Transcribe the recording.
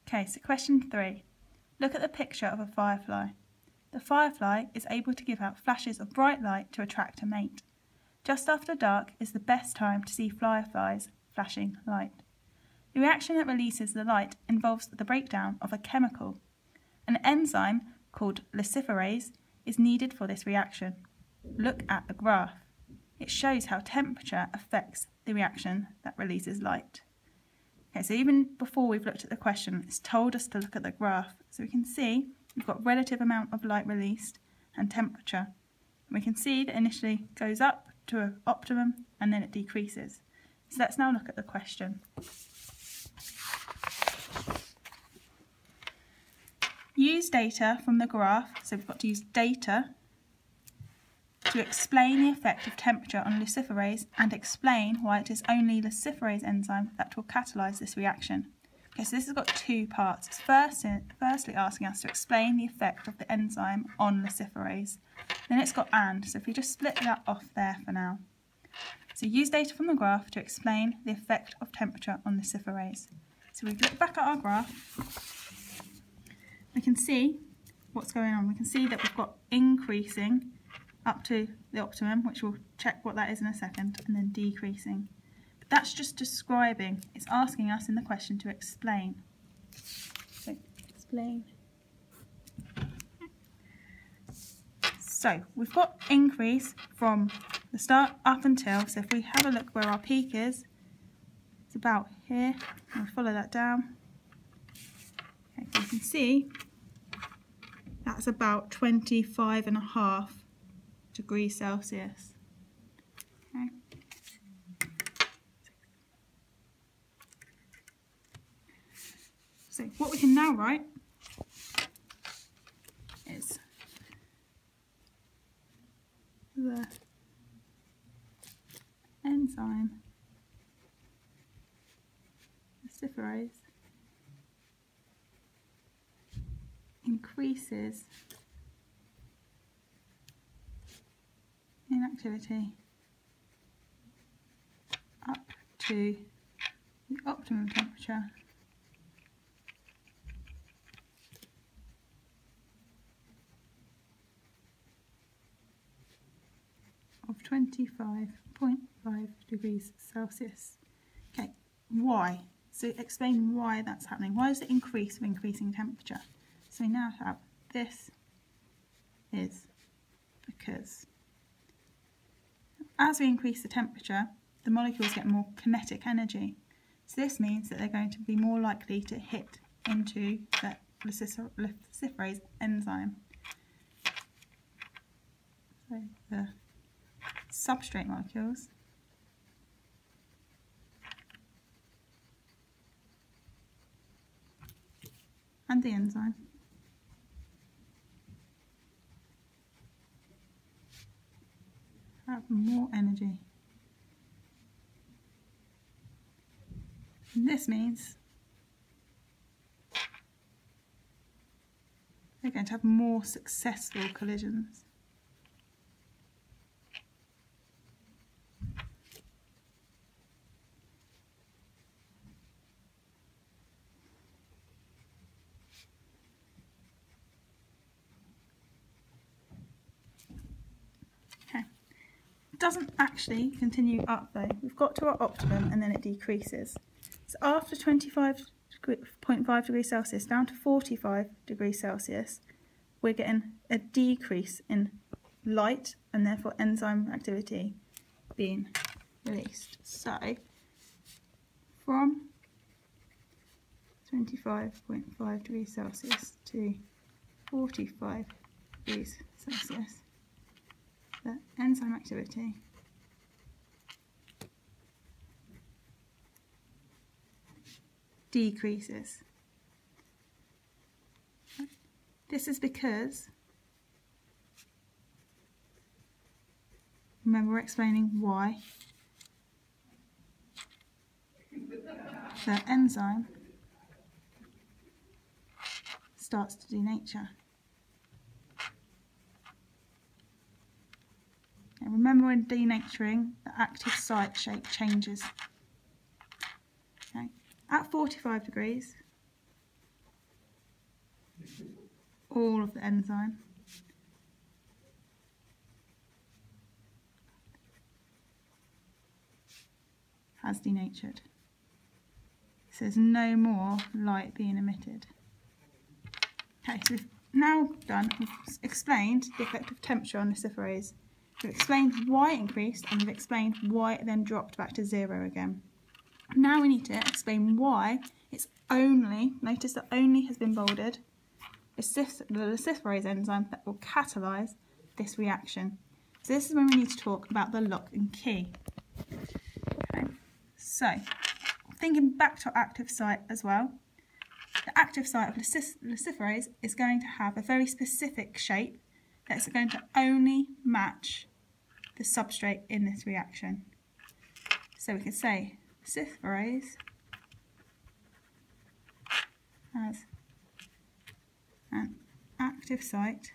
Okay, so question 3. Look at the picture of a firefly. The firefly is able to give out flashes of bright light to attract a mate. Just after dark is the best time to see fireflies flashing light. The reaction that releases the light involves the breakdown of a chemical. An enzyme called luciferase is needed for this reaction. Look at the graph. It shows how temperature affects the reaction that releases light. Okay, so even before we've looked at the question, it's told us to look at the graph. So we can see we've got relative amount of light released and temperature. And we can see that initially goes up to an optimum and then it decreases. So let's now look at the question. Use data from the graph, so we've got to use data to explain the effect of temperature on luciferase and explain why it is only luciferase enzyme that will catalyse this reaction. Okay, so this has got two parts. It's firstly asking us to explain the effect of the enzyme on luciferase. Then it's got and, so if we just split that off there for now. So use data from the graph to explain the effect of temperature on luciferase. So we look back at our graph, we can see what's going on. We can see that we've got increasing up to the optimum, which we'll check what that is in a second, and then decreasing. But that's just describing. It's asking us in the question to explain. So, explain. So, we've got increase from the start up until, so if we have a look where our peak is, it's about here. We'll follow that down. Okay, so you can see that's about 25.5 degrees Celsius. Okay. So what we can now write is the enzyme luciferase increases in activity up to the optimum temperature of 25.5 degrees Celsius. Okay, why? So explain why that's happening. Why does it increase with increasing temperature? So we now have this is because as we increase the temperature, the molecules get more kinetic energy. So this means that they're going to be more likely to hit into the luciferase enzyme. So the substrate molecules and the enzyme have more energy. And this means they're going to have more successful collisions. It doesn't actually continue up though. We've got to our optimum and then it decreases. So after 25.5 degrees Celsius down to 45 degrees Celsius, we're getting a decrease in light and therefore enzyme activity being released. So from 25.5 degrees Celsius to 45 degrees Celsius, the enzyme activity decreases. This is because, remember we're explaining why the enzyme starts to denature. And remember when denaturing, the active site shape changes. Okay. At 45 degrees, all of the enzyme has denatured. So there's no more light being emitted. Okay, so we've now done, we've explained the effect of temperature on luciferase. We've explained why it increased, and we've explained why it then dropped back to 0 again. Now we need to explain why it's only, notice that only has been bolded, the luciferase enzyme that will catalyse this reaction. So this is when we need to talk about the lock and key. Okay. So, thinking back to our active site as well, the active site of luciferase is going to have a very specific shape that's going to only match the substrate in this reaction. So we can say luciferase has an active site